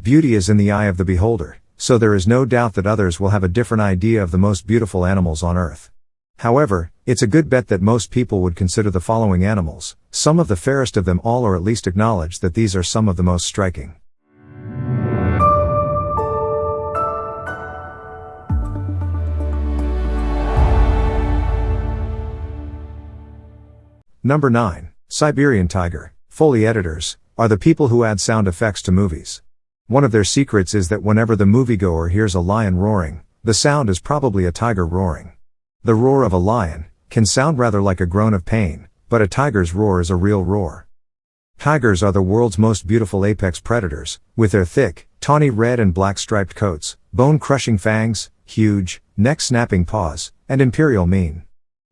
Beauty is in the eye of the beholder, so there is no doubt that others will have a different idea of the most beautiful animals on earth. However, it's a good bet that most people would consider the following animals some of the fairest of them all, or at least acknowledge that these are some of the most striking. Number 9. Siberian Tiger. Foley editors are the people who add sound effects to movies. One of their secrets is that whenever the moviegoer hears a lion roaring, the sound is probably a tiger roaring. The roar of a lion can sound rather like a groan of pain, but a tiger's roar is a real roar. Tigers are the world's most beautiful apex predators, with their thick, tawny red and black striped coats, bone-crushing fangs, huge, neck-snapping paws, and imperial mien.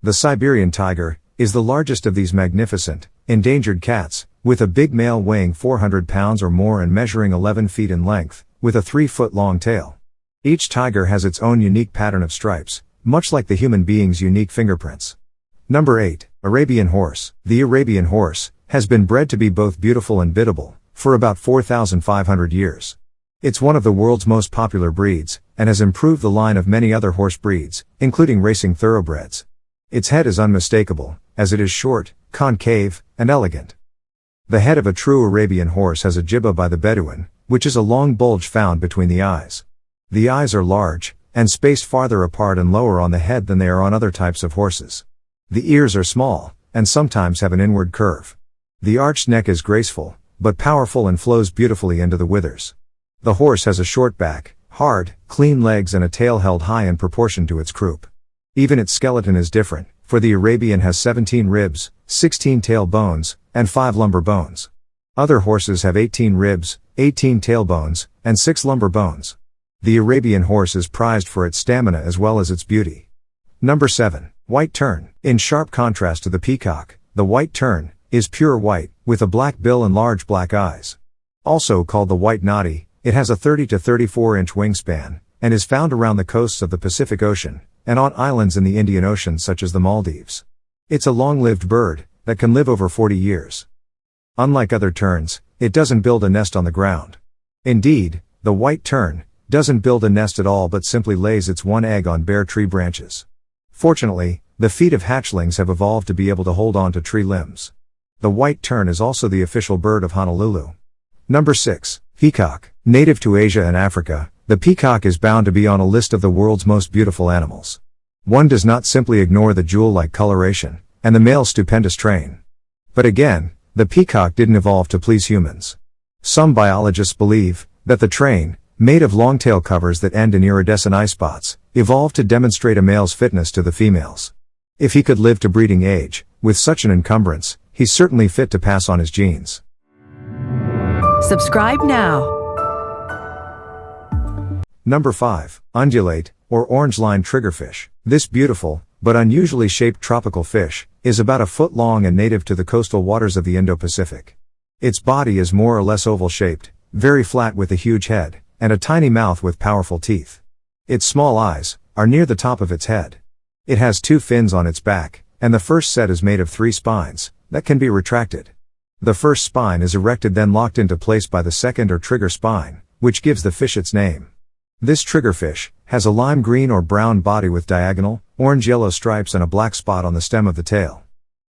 The Siberian tiger is the largest of these magnificent, endangered cats, with a big male weighing 400 pounds or more and measuring 11 feet in length, with a 3-foot-long tail. Each tiger has its own unique pattern of stripes, much like the human being's unique fingerprints. Number 8. Arabian Horse. The Arabian horse has been bred to be both beautiful and biddable for about 4,500 years. It's one of the world's most popular breeds, and has improved the line of many other horse breeds, including racing thoroughbreds. Its head is unmistakable, as it is short, concave, and elegant. The head of a true Arabian horse has a jibba by the Bedouin, which is a long bulge found between the eyes. The eyes are large, and spaced farther apart and lower on the head than they are on other types of horses. The ears are small, and sometimes have an inward curve. The arched neck is graceful, but powerful and flows beautifully into the withers. The horse has a short back, hard, clean legs and a tail held high in proportion to its croup. Even its skeleton is different, for the Arabian has 17 ribs, 16 tail bones, and 5 lumbar bones. Other horses have 18 ribs, 18 tail bones, and 6 lumbar bones. The Arabian horse is prized for its stamina as well as its beauty. Number 7. White Tern. In sharp contrast to the peacock, the white tern is pure white, with a black bill and large black eyes. Also called the white noddy, it has a 30 to 34 inch wingspan, and is found around the coasts of the Pacific Ocean, and on islands in the Indian Ocean such as the Maldives. It's a long-lived bird that can live over 40 years. Unlike other terns, it doesn't build a nest on the ground. Indeed, the white tern doesn't build a nest at all but simply lays its one egg on bare tree branches. Fortunately, the feet of hatchlings have evolved to be able to hold on to tree limbs. The white tern is also the official bird of Honolulu. Number 6. Peacock. Native to Asia and Africa, the peacock is bound to be on a list of the world's most beautiful animals. One does not simply ignore the jewel-like coloration, and the male's stupendous train. But again, the peacock didn't evolve to please humans. Some biologists believe that the train, made of long-tail covers that end in iridescent eye spots, evolved to demonstrate a male's fitness to the females. If he could live to breeding age, with such an encumbrance, he's certainly fit to pass on his genes. Subscribe now. Number 5. Undulate, or orange-lined triggerfish. This beautiful, but unusually shaped tropical fish, is about a foot long and native to the coastal waters of the Indo-Pacific. Its body is more or less oval-shaped, very flat with a huge head, and a tiny mouth with powerful teeth. Its small eyes are near the top of its head. It has 2 fins on its back, and the first set is made of 3 spines that can be retracted. The first spine is erected then locked into place by the second or trigger spine, which gives the fish its name. This triggerfish has a lime green or brown body with diagonal, orange-yellow stripes and a black spot on the stem of the tail.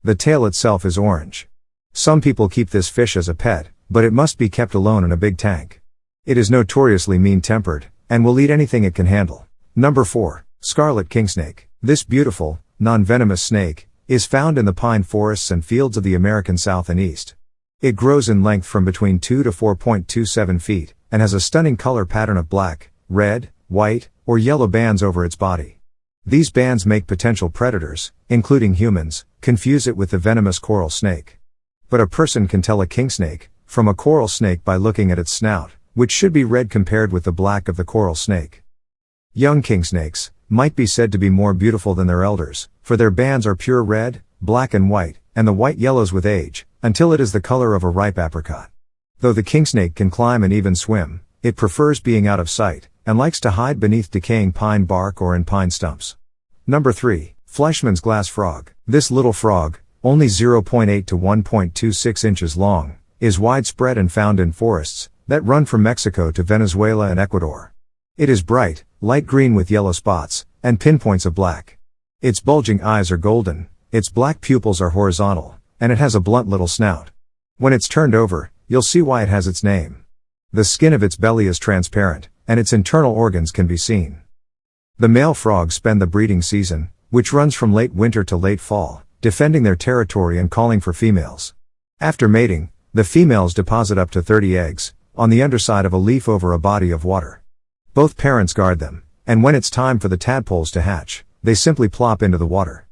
The tail itself is orange. Some people keep this fish as a pet, but it must be kept alone in a big tank. It is notoriously mean-tempered, and will eat anything it can handle. Number 4. Scarlet Kingsnake. This beautiful, non-venomous snake is found in the pine forests and fields of the American South and East. It grows in length from between 2 to 4.27 feet, and has a stunning color pattern of black, red, white, or yellow bands over its body. These bands make potential predators, including humans, confuse it with the venomous coral snake. But a person can tell a kingsnake from a coral snake by looking at its snout, which should be red compared with the black of the coral snake. Young kingsnakes might be said to be more beautiful than their elders, for their bands are pure red, black and white, and the white yellows with age, until it is the color of a ripe apricot. Though the kingsnake can climb and even swim, it prefers being out of sight, and likes to hide beneath decaying pine bark or in pine stumps. Number 3. Fleischmann's glass frog. This little frog, only 0.8 to 1.26 inches long, is widespread and found in forests, that run from Mexico to Venezuela and Ecuador. It is bright, light green with yellow spots, and pinpoints of black. Its bulging eyes are golden, its black pupils are horizontal, and it has a blunt little snout. When it's turned over, you'll see why it has its name. The skin of its belly is transparent, and its internal organs can be seen. The male frogs spend the breeding season, which runs from late winter to late fall, defending their territory and calling for females. After mating, the females deposit up to 30 eggs, on the underside of a leaf over a body of water. Both parents guard them, and when it's time for the tadpoles to hatch, they simply plop into the water.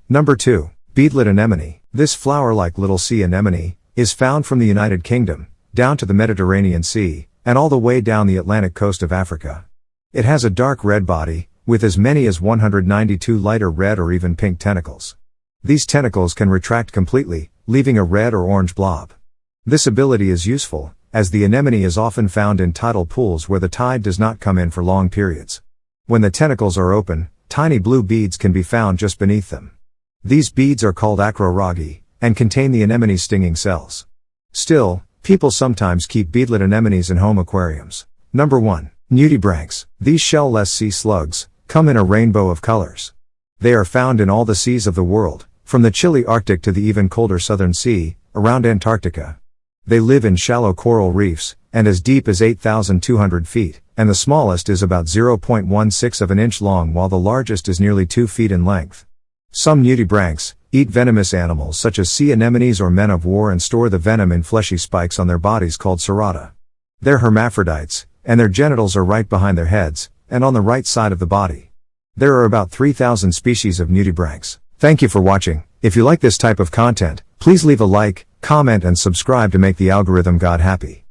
Number 2. Beadlet Anemone. This flower-like little sea anemone is found from the United Kingdom, down to the Mediterranean Sea, and all the way down the Atlantic coast of Africa. It has a dark red body, with as many as 192 lighter red or even pink tentacles. These tentacles can retract completely, leaving a red or orange blob. This ability is useful, as the anemone is often found in tidal pools where the tide does not come in for long periods. When the tentacles are open, tiny blue beads can be found just beneath them. These beads are called acrorrhagi, and contain the anemone's stinging cells. Still, people sometimes keep beadlet anemones in home aquariums. Number 1. Nudibranchs. These shell-less sea slugs come in a rainbow of colors. They are found in all the seas of the world, from the chilly Arctic to the even colder Southern Sea, around Antarctica. They live in shallow coral reefs, and as deep as 8,200 feet, and the smallest is about 0.16 of an inch long while the largest is nearly 2 feet in length. Some nudibranchs eat venomous animals such as sea anemones or men of war and store the venom in fleshy spikes on their bodies called cerata. They're hermaphrodites, and their genitals are right behind their heads, and on the right side of the body. There are about 3,000 species of nudibranchs. Thank you for watching. If you like this type of content, please leave a like, comment and subscribe to make the algorithm god happy.